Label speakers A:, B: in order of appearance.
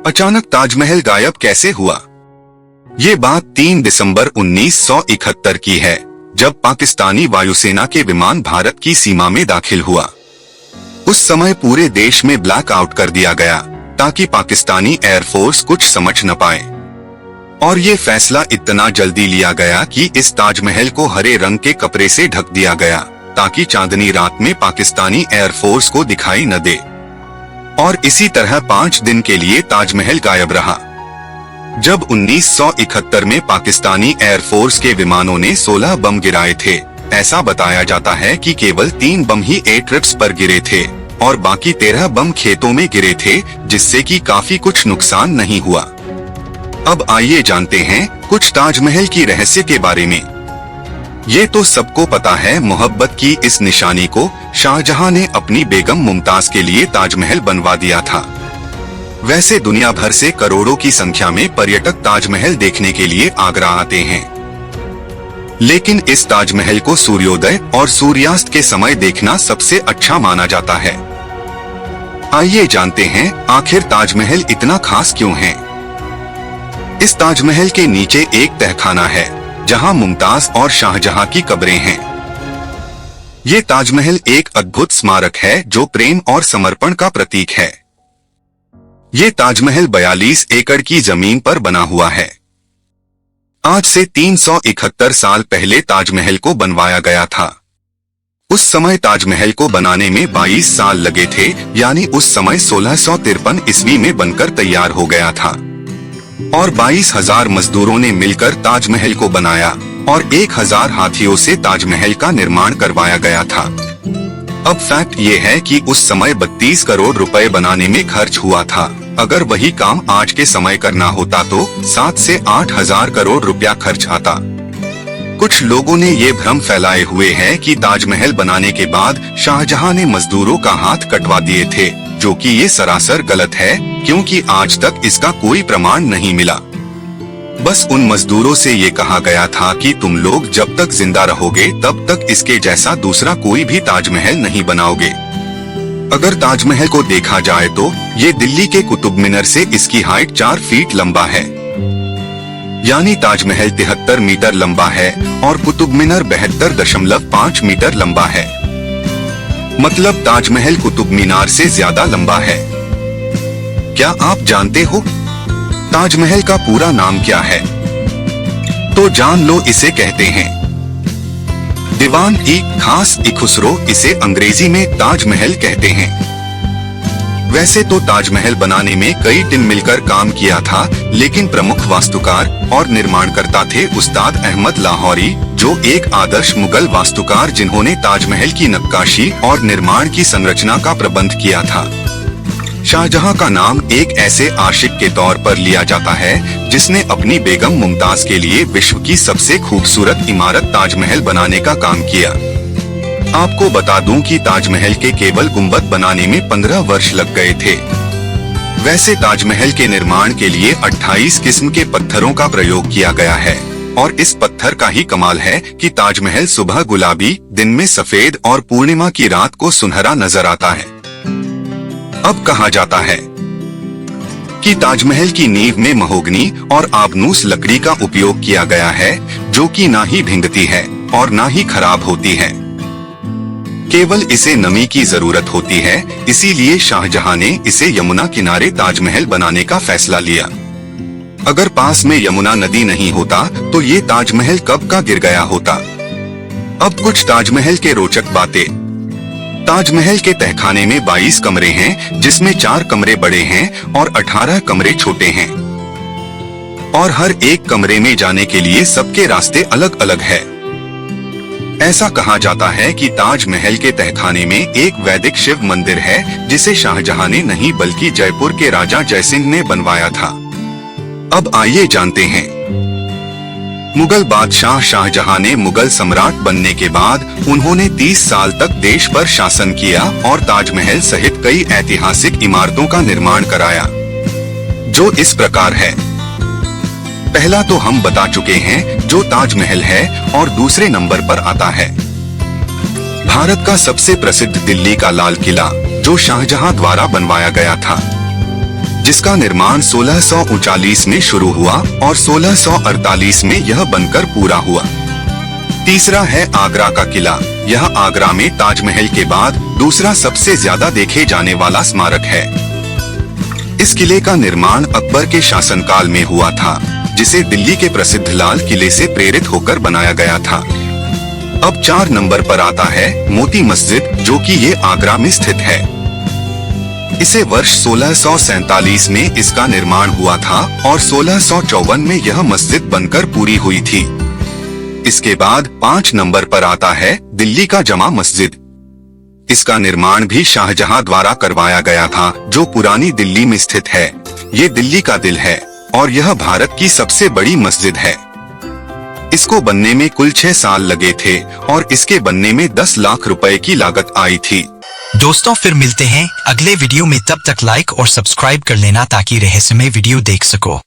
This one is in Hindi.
A: अचानक ताजमहल गायब कैसे हुआ? ये बात 3 दिसंबर 1971 की है, जब पाकिस्तानी वायुसेना के विमान भारत की सीमा में दाखिल हुआ। उस समय पूरे देश में ब्लैक आउट कर दिया गया ताकि पाकिस्तानी एयरफोर्स कुछ समझ न पाए। और ये फैसला इतना जल्दी लिया गया कि इस ताजमहल को हरे रंग के कपड़े से ढक दिया गया ताकि चांदनी रात में पाकिस्तानी एयरफोर्स को दिखाई न दे। और इसी तरह 5 दिन के लिए ताजमहल गायब रहा। जब 1971 में पाकिस्तानी एयरफोर्स के विमानों ने 16 बम गिराए थे, ऐसा बताया जाता है कि केवल 3 बम ही एयर ट्रिप्स पर गिरे थे और बाकी 13 बम खेतों में गिरे थे, जिससे कि काफी कुछ नुकसान नहीं हुआ। अब आइए जानते हैं कुछ ताजमहल की रहस्य के बारे में। ये तो सबको पता है, मोहब्बत की इस निशानी को शाहजहां ने अपनी बेगम मुमताज के लिए ताजमहल बनवा दिया था। वैसे दुनिया भर से करोड़ों की संख्या में पर्यटक ताजमहल देखने के लिए आगरा आते हैं, लेकिन इस ताजमहल को सूर्योदय और सूर्यास्त के समय देखना सबसे अच्छा माना जाता है। आइए जानते हैं आखिर ताजमहल इतना खास क्यों है। इस ताजमहल के नीचे एक तहखाना है जहां मुमताज और शाहजहां की कब्रें हैं। ये ताजमहल एक अद्भुत स्मारक है जो प्रेम और समर्पण का प्रतीक है। ये ताजमहल 42 एकड़ की जमीन पर बना हुआ है। आज से 371 साल पहले ताजमहल को बनवाया गया था। उस समय ताजमहल को बनाने में 22 साल लगे थे, यानी उस समय 1653 ईस्वी में बनकर तैयार हो गया था। और 22,000 मजदूरों ने मिलकर ताजमहल को बनाया और 1,000 हाथियों से ताजमहल का निर्माण करवाया गया था। अब फैक्ट ये है कि उस समय 32 करोड़ रुपए बनाने में खर्च हुआ था। अगर वही काम आज के समय करना होता तो 7 से 8,000 करोड़ रुपया खर्च आता। कुछ लोगों ने ये भ्रम फैलाए हुए है कि ताजमहल बनाने के बाद शाहजहां ने मजदूरों का हाथ कटवा दिए थे, जो कि ये सरासर गलत है, क्योंकि आज तक इसका कोई प्रमाण नहीं मिला। बस उन मजदूरों से ये कहा गया था कि तुम लोग जब तक जिंदा रहोगे तब तक इसके जैसा दूसरा कोई भी ताजमहल नहीं बनाओगे। अगर ताजमहल को देखा जाए तो ये दिल्ली के कुतुब मीनार से इसकी हाइट 4 फीट लंबा है, यानी ताजमहल 73 मीटर लंबा है और कुतुब मीनार 72.5 मीटर लंबा है। मतलब ताजमहल कुतुब मीनार से ज्यादा लंबा है। क्या आप जानते हो ताजमहल का पूरा नाम क्या है? तो जान लो, इसे कहते हैं दीवान-ई-खास-ई-खुसरो। इसे अंग्रेजी में ताजमहल कहते हैं। वैसे तो ताजमहल बनाने में कई टीम मिलकर काम किया था, लेकिन प्रमुख वास्तुकार और निर्माणकर्ता थे उस्ताद अहमद लाहौरी, जो एक आदर्श मुगल वास्तुकार जिन्होंने ताजमहल की नक्काशी और निर्माण की संरचना का प्रबंध किया था। शाहजहां का नाम एक ऐसे आशिक के तौर पर लिया जाता है जिसने अपनी बेगम मुमताज के लिए विश्व की सबसे खूबसूरत इमारत ताजमहल बनाने का काम किया। आपको बता दूं कि ताजमहल के केवल गुंबद बनाने में 15 वर्ष लग गए थे। वैसे ताजमहल के निर्माण के लिए 28 किस्म के पत्थरों का प्रयोग किया गया है, और इस पत्थर का ही कमाल है कि ताजमहल सुबह गुलाबी, दिन में सफेद और पूर्णिमा की रात को सुनहरा नजर आता है। अब कहा जाता है कि ताजमहल की नींव में महोगनी और आबनूस लकड़ी का उपयोग किया गया है, जो कि ना ही भींगती है और ना ही खराब होती है। केवल इसे नमी की जरूरत होती है, इसीलिए शाहजहां ने इसे यमुना किनारे ताजमहल बनाने का फैसला लिया। अगर पास में यमुना नदी नहीं होता तो ये ताजमहल कब का गिर गया होता। अब कुछ ताजमहल के रोचक बातें। ताजमहल के तहखाने में 22 कमरे हैं, जिसमें 4 कमरे बड़े हैं और 18 कमरे छोटे हैं। और हर एक कमरे में जाने के लिए सबके रास्ते अलग अलग है। ऐसा कहा जाता है कि ताजमहल के तहखाने में एक वैदिक शिव मंदिर है, जिसे शाहजहां ने नहीं बल्कि जयपुर के राजा जयसिंह ने बनवाया था। अब आइए जानते हैं। मुगल बादशाह शाहजहां ने मुगल सम्राट बनने के बाद उन्होंने 30 साल तक देश पर शासन किया और ताजमहल सहित कई ऐतिहासिक इमारतों का निर्माण कराया, जो इस प्रकार है। पहला तो हम बता चुके हैं, जो ताजमहल है, और दूसरे नंबर पर आता है भारत का सबसे प्रसिद्ध दिल्ली का लाल किला, जो शाहजहां द्वारा बनवाया गया था, जिसका निर्माण 1639 में शुरू हुआ और 1648 में यह बनकर पूरा हुआ। तीसरा है आगरा का किला। यह आगरा में ताजमहल के बाद दूसरा सबसे ज्यादा देखे जाने वाला स्मारक है। इस किले का निर्माण अकबर के शासनकाल में हुआ था, जिसे दिल्ली के प्रसिद्ध लाल किले से प्रेरित होकर बनाया गया था। अब 4 नंबर पर आता है मोती मस्जिद, जो कि ये आगरा में स्थित है। इसे वर्ष 1647 में इसका निर्माण हुआ था और 1654 में यह मस्जिद बनकर पूरी हुई थी। इसके बाद 5 नंबर पर आता है दिल्ली का जमा मस्जिद। इसका निर्माण भी शाहजहां द्वारा करवाया गया था, जो पुरानी दिल्ली में स्थित है। ये दिल्ली का दिल है और यह भारत की सबसे बड़ी मस्जिद है। इसको बनने में कुल 6 साल लगे थे और इसके बनने में 10 लाख रुपए की लागत आई थी।
B: दोस्तों, फिर मिलते हैं अगले वीडियो में। तब तक लाइक और सब्सक्राइब कर लेना ताकि रहस्यमय वीडियो देख सको।